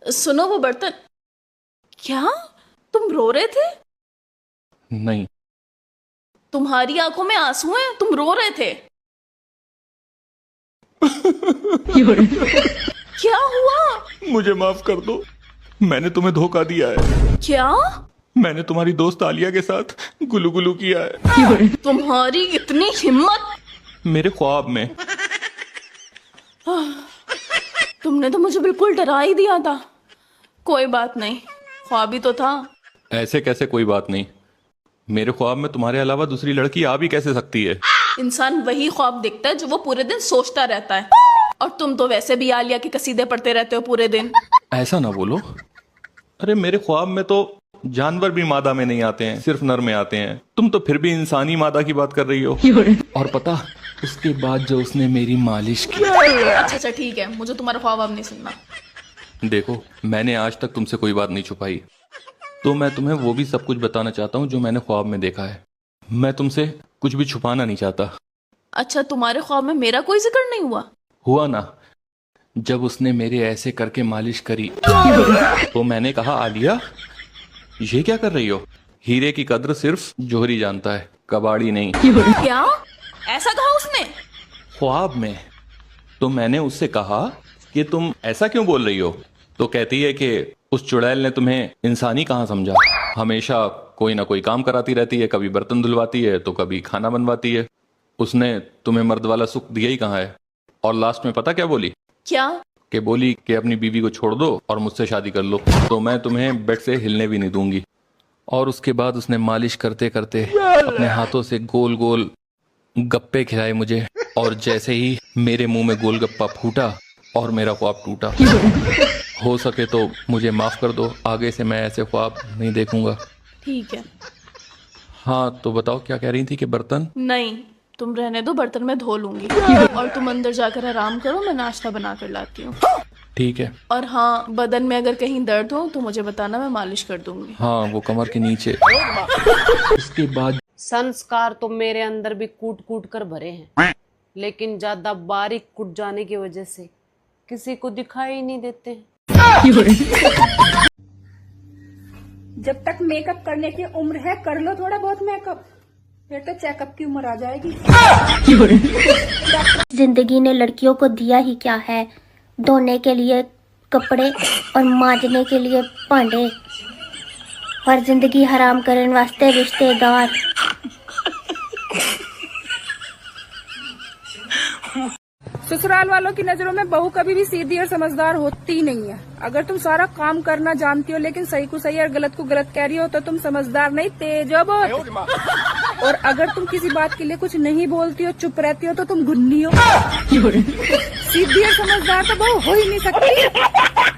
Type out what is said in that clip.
सुनो वो बर्तन। क्या तुम रो रहे थे? नहीं। तुम्हारी आंखों में आंसू हैं, तुम रो रहे थे। क्या हुआ? मुझे माफ कर दो, मैंने तुम्हें धोखा दिया है। क्या? मैंने तुम्हारी दोस्त आलिया के साथ गुलू गुलू किया है। तुम्हारी इतनी हिम्मत! मेरे ख्वाब में। तुमने तो मुझे बिल्कुल डरा ही दिया था। कोई बात नहीं, ख्वाब ही तो था। ऐसे कैसे कोई बात नहीं, मेरे ख्वाब में तुम्हारे अलावा दूसरी लड़की आ भी कैसे सकती है। इंसान वही ख्वाब देखता है जो वो पूरे दिन सोचता रहता है। और तुम तो वैसे भी आलिया के कसीदे पढ़ते रहते हो पूरे दिन। ऐसा ना बोलो। अरे मेरे ख्वाब में तो जानवर भी मादा में नहीं आते हैं, सिर्फ नर में आते हैं। तुम तो फिर भी इंसानी मादा की बात कर रही हो। और पता, उसके बाद जो उसने मेरी मालिश की। अच्छा ठीक है, मुझे तुम्हारा ख्वाब अब नहीं सुनना। देखो, मैंने आज तक तुमसे कोई बात नहीं छुपाई, तो मैं तुम्हें वो भी सब कुछ बताना चाहता हूँ जो मैंने ख्वाब में देखा है। मैं तुमसे कुछ भी छुपाना नहीं चाहता। अच्छा, तुम्हारे ख्वाब में मेरा कोई जिक्र नहीं हुआ? हुआ ना, जब उसने मेरे ऐसे करके मालिश करी तो मैंने कहा, आलिया ये क्या कर रही हो? हीरे की कद्र सिर्फ जोहरी जानता है, कबाड़ी नहीं। क्या? ऐसा कहा उसने? ख्वाब में। तो मैंने उससे कहा कि तुम ऐसा क्यों बोल रही हो? तो कहती है कि उस चुड़ैल ने तुम्हें इंसानी कहाँ समझा, हमेशा कोई ना कोई काम कराती रहती है, कभी बर्तन धुलवाती है तो कभी खाना बनवाती है। उसने तुम्हें मर्द वाला सुख दिया ही कहाँ है? और लास्ट में पता क्या बोली? क्या? कि बोली कि अपनी बीवी को छोड़ दो और मुझसे शादी कर लो, तो मैं तुम्हें बेड से हिलने भी नहीं दूंगी। और उसके बाद उसने मालिश करते करते अपने हाथों से गोल गोल गप्पे खिलाए मुझे, और जैसे ही मेरे मुंह में गोलगप्पा फूटा और मेरा ख्वाब टूटा। हो सके तो मुझे माफ कर दो, आगे से मैं ऐसे ख्वाब नहीं देखूंगा। ठीक है। हाँ तो बताओ, क्या कह रही थी? कि बर्तन? नहीं, तुम रहने दो, बर्तन मैं धो लूंगी। और तुम अंदर जाकर आराम करो, मैं नाश्ता बना कर लाती हूँ। ठीक है। और हाँ, बदन में अगर कहीं दर्द हो तो मुझे बताना, मैं मालिश कर दूंगी। हाँ, वो कमर के नीचे। उसके बाद संस्कार तो मेरे अंदर भी कूट कूट कर भरे हैं, लेकिन ज्यादा बारीक कुट जाने की वजह से किसी को दिखाई ही नहीं देते। जब तक मेकअप करने की उम्र है कर लो थोड़ा बहुत मेकअप, फिर तो चेकअप की उम्र आ जाएगी। जिंदगी ने लड़कियों को दिया ही क्या है, धोने के लिए कपड़े और मांजने के लिए भांडे, और जिंदगी हराम करने वास्ते रिश्तेदार। ससुराल वालों की नजरों में बहू कभी भी सीधी और समझदार होती नहीं है। अगर तुम सारा काम करना जानती हो लेकिन सही को सही और गलत को गलत कह रही हो तो तुम समझदार नहीं, तेज हो बहुत। और अगर तुम किसी बात के लिए कुछ नहीं बोलती हो, चुप रहती हो, तो तुम गुन्नी हो। सीधी और समझदार तो बहू हो ही नहीं सकती।